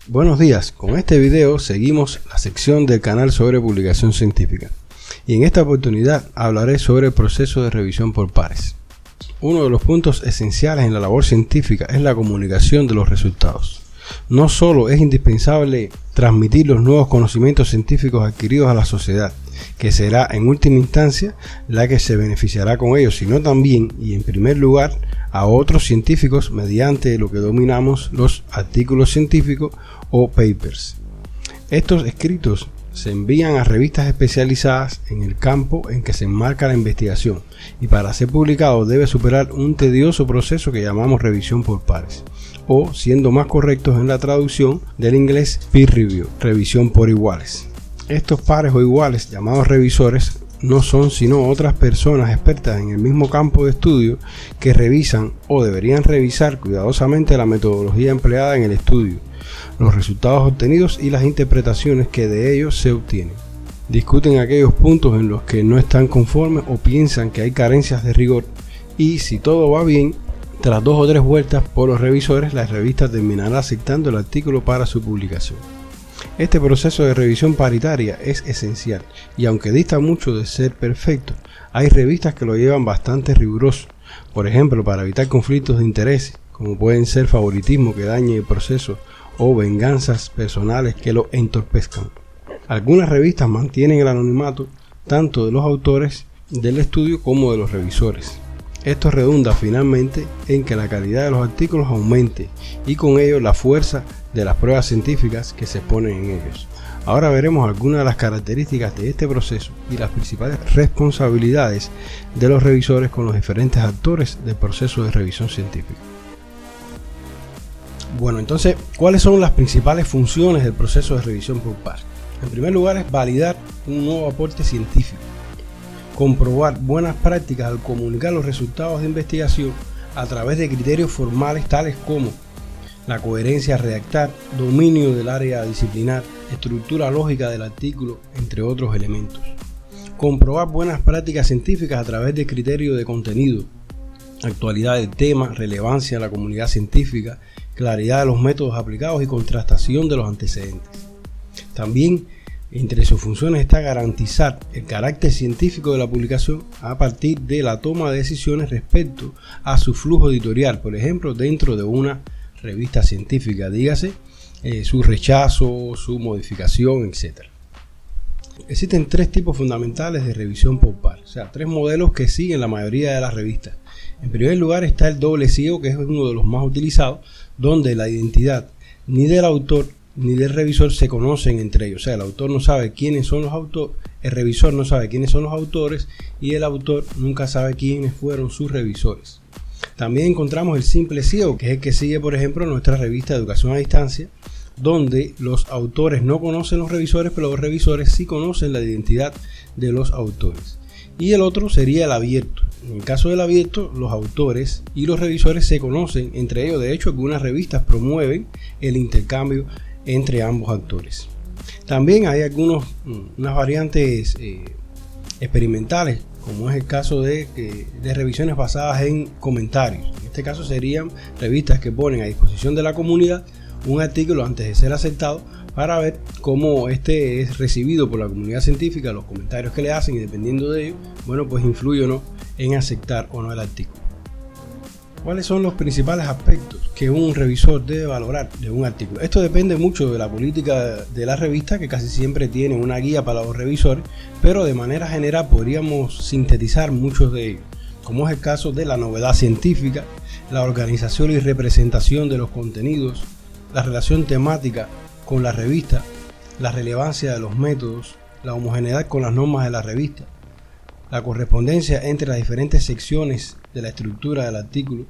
Buenos días, con este video seguimos la sección del canal sobre publicación científica y en esta oportunidad hablaré sobre el proceso de revisión por pares. Uno de los puntos esenciales en la labor científica es la comunicación de los resultados. No solo es indispensable transmitir los nuevos conocimientos científicos adquiridos a la sociedad, que será en última instancia la que se beneficiará con ellos, sino también y en primer lugar a otros científicos mediante lo que denominamos los artículos científicos o papers. Estos escritos se envían a revistas especializadas en el campo en que se enmarca la investigación y para ser publicado debe superar un tedioso proceso que llamamos revisión por pares, o siendo más correctos en la traducción del inglés peer review, revisión por iguales. Estos pares o iguales, llamados revisores, no son sino otras personas expertas en el mismo campo de estudio que revisan o deberían revisar cuidadosamente la metodología empleada en el estudio, los resultados obtenidos y las interpretaciones que de ellos se obtienen. Discuten aquellos puntos en los que no están conformes o piensan que hay carencias de rigor y, si todo va bien, tras 2 o 3 vueltas por los revisores, la revista terminará aceptando el artículo para su publicación. Este proceso de revisión paritaria es esencial y aunque dista mucho de ser perfecto, hay revistas que lo llevan bastante riguroso. Por ejemplo, para evitar conflictos de interés, como pueden ser favoritismo que dañe el proceso o venganzas personales que lo entorpezcan. Algunas revistas mantienen el anonimato tanto de los autores del estudio como de los revisores. Esto redunda finalmente en que la calidad de los artículos aumente y con ello la fuerza de las pruebas científicas que se exponen en ellos. Ahora veremos algunas de las características de este proceso y las principales responsabilidades de los revisores con los diferentes actores del proceso de revisión científica. Bueno, entonces, ¿cuáles son las principales funciones del proceso de revisión por pares? En primer lugar, es validar un nuevo aporte científico, comprobar buenas prácticas al comunicar los resultados de investigación a través de criterios formales tales como la coherencia al redactar, dominio del área disciplinar, estructura lógica del artículo, entre otros elementos. Comprobar buenas prácticas científicas a través de criterios de contenido, actualidad del tema, relevancia de la comunidad científica, claridad de los métodos aplicados y contrastación de los antecedentes. También entre sus funciones está garantizar el carácter científico de la publicación a partir de la toma de decisiones respecto a su flujo editorial, por ejemplo, dentro de una revista científica, dígase, su rechazo, su modificación, etc. Existen 3 tipos fundamentales de revisión por pares, o sea, 3 modelos que siguen la mayoría de las revistas. En primer lugar está el doble ciego, que es uno de los más utilizados, donde la identidad ni del autor ni del revisor se conocen entre ellos. O sea, el autor no sabe quiénes son los autores, el revisor no sabe quiénes son los autores y el autor nunca sabe quiénes fueron sus revisores. También encontramos el simple ciego, que es el que sigue, por ejemplo, nuestra revista de educación a distancia, donde los autores no conocen los revisores, pero los revisores sí conocen la identidad de los autores. Y el otro sería el abierto. En el caso del abierto, los autores y los revisores se conocen entre ellos. De hecho, algunas revistas promueven el intercambio entre ambos actores. También hay unas variantes experimentales, como es el caso de revisiones basadas en comentarios. En este caso serían revistas que ponen a disposición de la comunidad un artículo antes de ser aceptado para ver cómo este es recibido por la comunidad científica, los comentarios que le hacen y dependiendo de ello, bueno, pues influye o no en aceptar o no el artículo. ¿Cuáles son los principales aspectos que un revisor debe valorar de un artículo? Esto depende mucho de la política de la revista, que casi siempre tiene una guía para los revisores, pero de manera general podríamos sintetizar muchos de ellos, como es el caso de la novedad científica, la organización y representación de los contenidos, la relación temática con la revista, la relevancia de los métodos, la homogeneidad con las normas de la revista, la correspondencia entre las diferentes secciones de la estructura del artículo,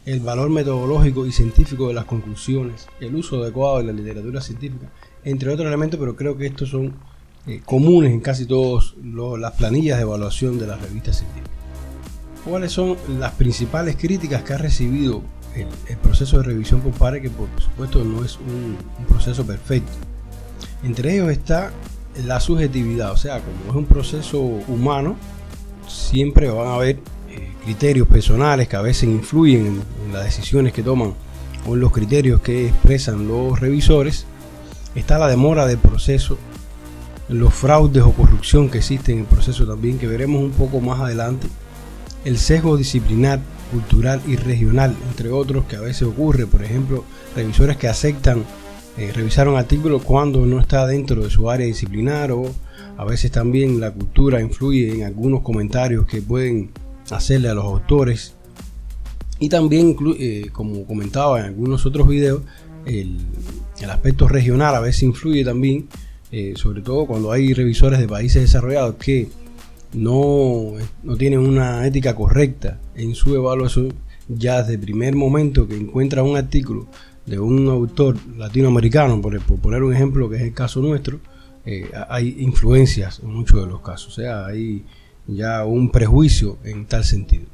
el valor metodológico y científico de las conclusiones, el uso adecuado de la literatura científica, entre otros elementos, pero creo que estos son comunes en casi todas las planillas de evaluación de las revistas científicas. ¿Cuáles son las principales críticas que ha recibido el proceso de revisión por pares, que por supuesto no es un proceso perfecto? Entre ellos está la subjetividad, o sea, como es un proceso humano, siempre van a haber criterios personales que a veces influyen en las decisiones que toman o en los criterios que expresan los revisores, está la demora del proceso, los fraudes o corrupción que existen en el proceso también, que veremos un poco más adelante, el sesgo disciplinar, cultural y regional, entre otros, que a veces ocurre. Por ejemplo, revisores que aceptan revisar un artículo cuando no está dentro de su área disciplinar, o a veces también la cultura influye en algunos comentarios que pueden hacerle a los autores. Y también, como comentaba en algunos otros videos, el aspecto regional a veces influye también, sobre todo cuando hay revisores de países desarrollados que no tienen una ética correcta en su evaluación. Ya desde el primer momento que encuentra un artículo de un autor latinoamericano, por poner un ejemplo que es el caso nuestro, hay influencias en muchos de los casos, o sea, hay ya un prejuicio en tal sentido.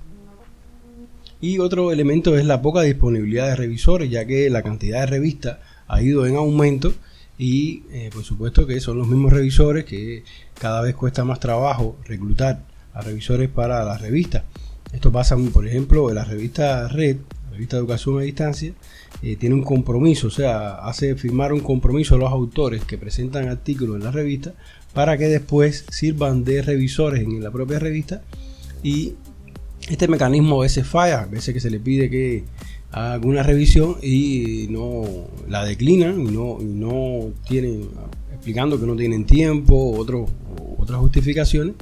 Y otro elemento es la poca disponibilidad de revisores, ya que la cantidad de revistas ha ido en aumento y por supuesto que son los mismos revisores que cada vez cuesta más trabajo reclutar a revisores para las revistas. Esto pasa, por ejemplo, en la revista Red, la revista de Educación a Distancia, tiene un compromiso, o sea, hace firmar un compromiso a los autores que presentan artículos en la revista para que después sirvan de revisores en la propia revista. Y este mecanismo a veces falla, a veces que se le pide que haga alguna revisión y no la declinan y no tienen, explicando que no tienen tiempo, otras justificaciones,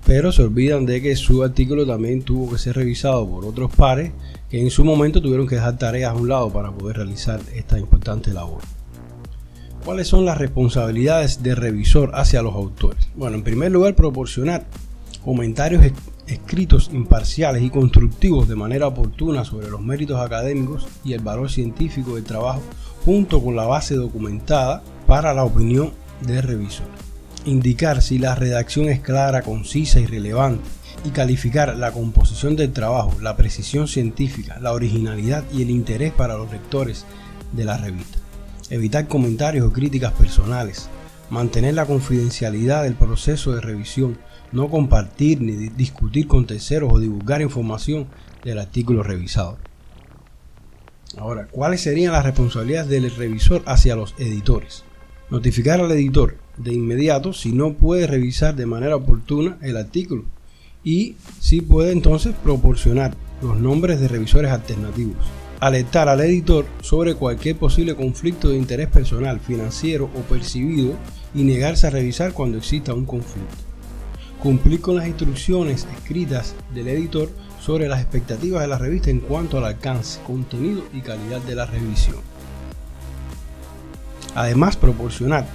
pero se olvidan de que su artículo también tuvo que ser revisado por otros pares que en su momento tuvieron que dejar tareas a un lado para poder realizar esta importante labor. ¿Cuáles son las responsabilidades del revisor hacia los autores? Bueno, en primer lugar, proporcionar comentarios escritos imparciales y constructivos de manera oportuna sobre los méritos académicos y el valor científico del trabajo, junto con la base documentada para la opinión del revisor. Indicar si la redacción es clara, concisa y relevante, y calificar la composición del trabajo, la precisión científica, la originalidad y el interés para los lectores de la revista. Evitar comentarios o críticas personales. Mantener la confidencialidad del proceso de revisión. No compartir ni discutir con terceros o divulgar información del artículo revisado. Ahora, ¿cuáles serían las responsabilidades del revisor hacia los editores? Notificar al editor de inmediato si no puede revisar de manera oportuna el artículo, y si puede, entonces proporcionar los nombres de revisores alternativos. Alertar al editor sobre cualquier posible conflicto de interés personal, financiero o percibido, y negarse a revisar cuando exista un conflicto. Cumplir con las instrucciones escritas del editor sobre las expectativas de la revista en cuanto al alcance, contenido y calidad de la revisión. Además, proporcionar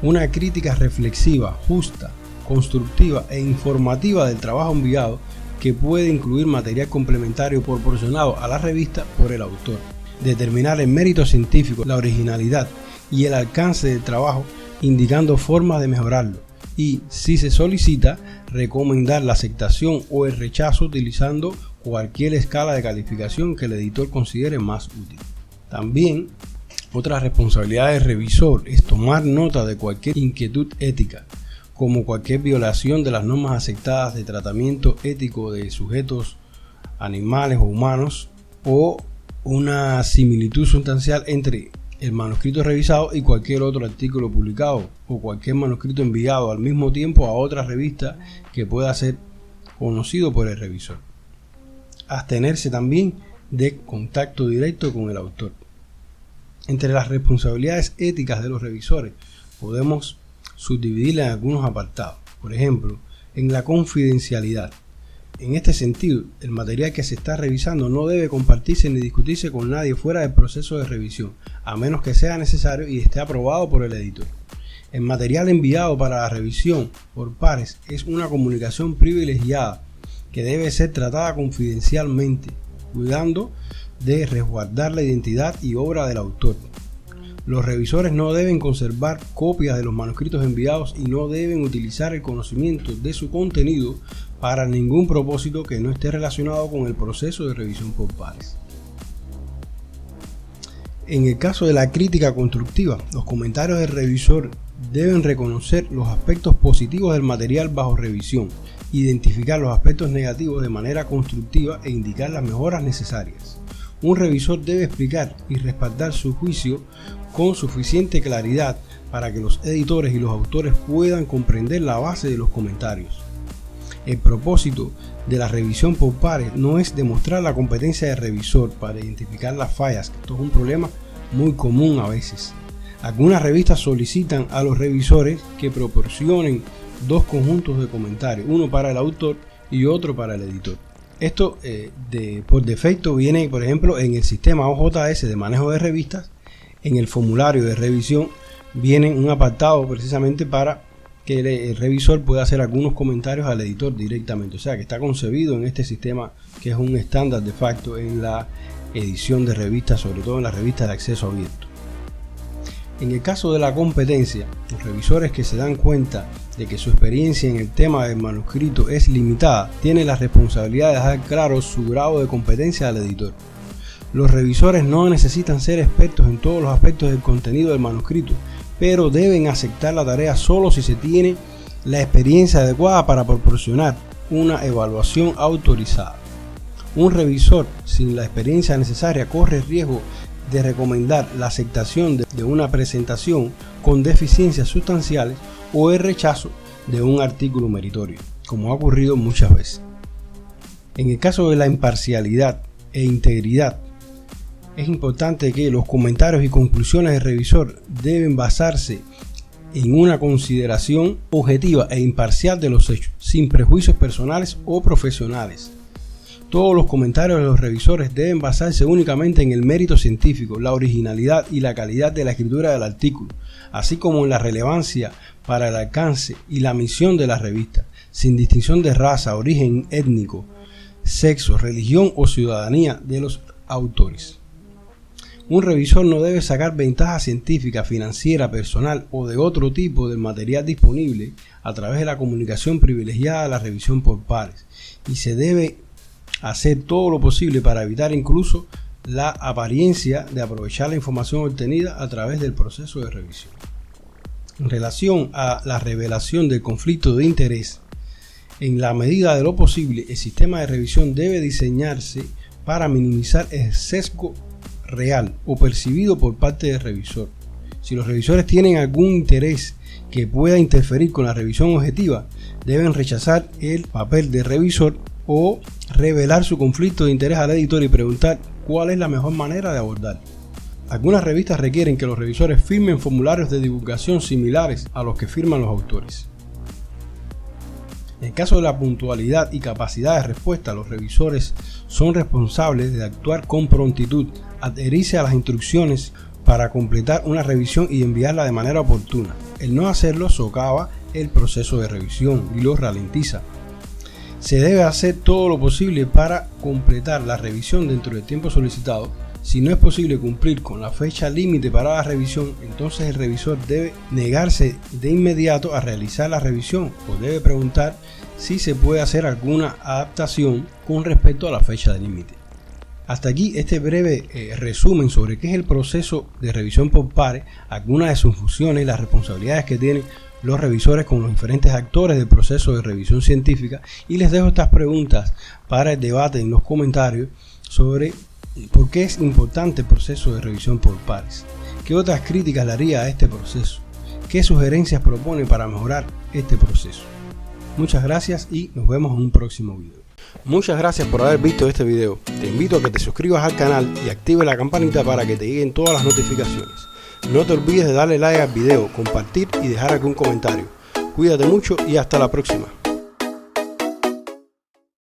una crítica reflexiva, justa, constructiva e informativa del trabajo enviado, que puede incluir material complementario proporcionado a la revista por el autor. Determinar el mérito científico, la originalidad y el alcance del trabajo, indicando formas de mejorarlo. Y, si se solicita, recomendar la aceptación o el rechazo utilizando cualquier escala de calificación que el editor considere más útil. También, otra responsabilidad del revisor es tomar nota de cualquier inquietud ética, como cualquier violación de las normas aceptadas de tratamiento ético de sujetos animales o humanos, o una similitud sustancial entre el manuscrito revisado y cualquier otro artículo publicado, o cualquier manuscrito enviado al mismo tiempo a otra revista que pueda ser conocido por el revisor. Abstenerse también de contacto directo con el autor. Entre las responsabilidades éticas de los revisores podemos subdividirla en algunos apartados. Por ejemplo, en la confidencialidad. En este sentido, el material que se está revisando no debe compartirse ni discutirse con nadie fuera del proceso de revisión, a menos que sea necesario y esté aprobado por el editor. El material enviado para la revisión por pares es una comunicación privilegiada que debe ser tratada confidencialmente, cuidando de resguardar la identidad y obra del autor. Los revisores no deben conservar copias de los manuscritos enviados y no deben utilizar el conocimiento de su contenido para ningún propósito que no esté relacionado con el proceso de revisión por pares. En el caso de la crítica constructiva, los comentarios del revisor deben reconocer los aspectos positivos del material bajo revisión, identificar los aspectos negativos de manera constructiva e indicar las mejoras necesarias. Un revisor debe explicar y respaldar su juicio con suficiente claridad para que los editores y los autores puedan comprender la base de los comentarios. El propósito de la revisión por pares no es demostrar la competencia del revisor para identificar las fallas, que esto es un problema muy común a veces. Algunas revistas solicitan a los revisores que proporcionen dos conjuntos de comentarios, uno para el autor y otro para el editor. Esto por defecto viene, por ejemplo, en el sistema OJS de manejo de revistas. En el formulario de revisión viene un apartado precisamente para que el revisor pueda hacer algunos comentarios al editor directamente. O sea que está concebido en este sistema que es un estándar de facto en la edición de revistas, sobre todo en las revistas de acceso abierto. En el caso de la competencia, los revisores que se dan cuenta de que su experiencia en el tema del manuscrito es limitada, tienen la responsabilidad de dejar claro su grado de competencia al editor. Los revisores no necesitan ser expertos en todos los aspectos del contenido del manuscrito, pero deben aceptar la tarea solo si se tiene la experiencia adecuada para proporcionar una evaluación autorizada. Un revisor sin la experiencia necesaria corre el riesgo de recomendar la aceptación de una presentación con deficiencias sustanciales o el rechazo de un artículo meritorio, como ha ocurrido muchas veces. En el caso de la imparcialidad e integridad, es importante que los comentarios y conclusiones del revisor deben basarse en una consideración objetiva e imparcial de los hechos, sin prejuicios personales o profesionales. Todos los comentarios de los revisores deben basarse únicamente en el mérito científico, la originalidad y la calidad de la escritura del artículo, así como en la relevancia para el alcance y la misión de la revista, sin distinción de raza, origen étnico, sexo, religión o ciudadanía de los autores. Un revisor no debe sacar ventaja científica, financiera, personal o de otro tipo del material disponible a través de la comunicación privilegiada de la revisión por pares, y se debe hacer todo lo posible para evitar incluso la apariencia de aprovechar la información obtenida a través del proceso de revisión. En relación a la revelación del conflicto de interés, en la medida de lo posible, el sistema de revisión debe diseñarse para minimizar el sesgo real o percibido por parte del revisor. Si los revisores tienen algún interés que pueda interferir con la revisión objetiva, deben rechazar el papel de revisor o revelar su conflicto de interés al editor y preguntar cuál es la mejor manera de abordarlo. Algunas revistas requieren que los revisores firmen formularios de divulgación similares a los que firman los autores. En el caso de la puntualidad y capacidad de respuesta, los revisores son responsables de actuar con prontitud, adherirse a las instrucciones para completar una revisión y enviarla de manera oportuna. El no hacerlo socava el proceso de revisión y lo ralentiza. Se debe hacer todo lo posible para completar la revisión dentro del tiempo solicitado. Si no es posible cumplir con la fecha límite para la revisión, entonces el revisor debe negarse de inmediato a realizar la revisión o debe preguntar si se puede hacer alguna adaptación con respecto a la fecha de límite. Hasta aquí este breve resumen sobre qué es el proceso de revisión por pares, algunas de sus funciones y las responsabilidades que tienen los revisores con los diferentes actores del proceso de revisión científica, y les dejo estas preguntas para el debate en los comentarios sobre por qué es importante el proceso de revisión por pares, qué otras críticas le haría a este proceso, qué sugerencias propone para mejorar este proceso. Muchas gracias y nos vemos en un próximo video. Muchas gracias por haber visto este video. Te invito a que te suscribas al canal y active la campanita para que te lleguen todas las notificaciones. No te olvides de darle like al video, compartir y dejar algún comentario. Cuídate mucho y hasta la próxima.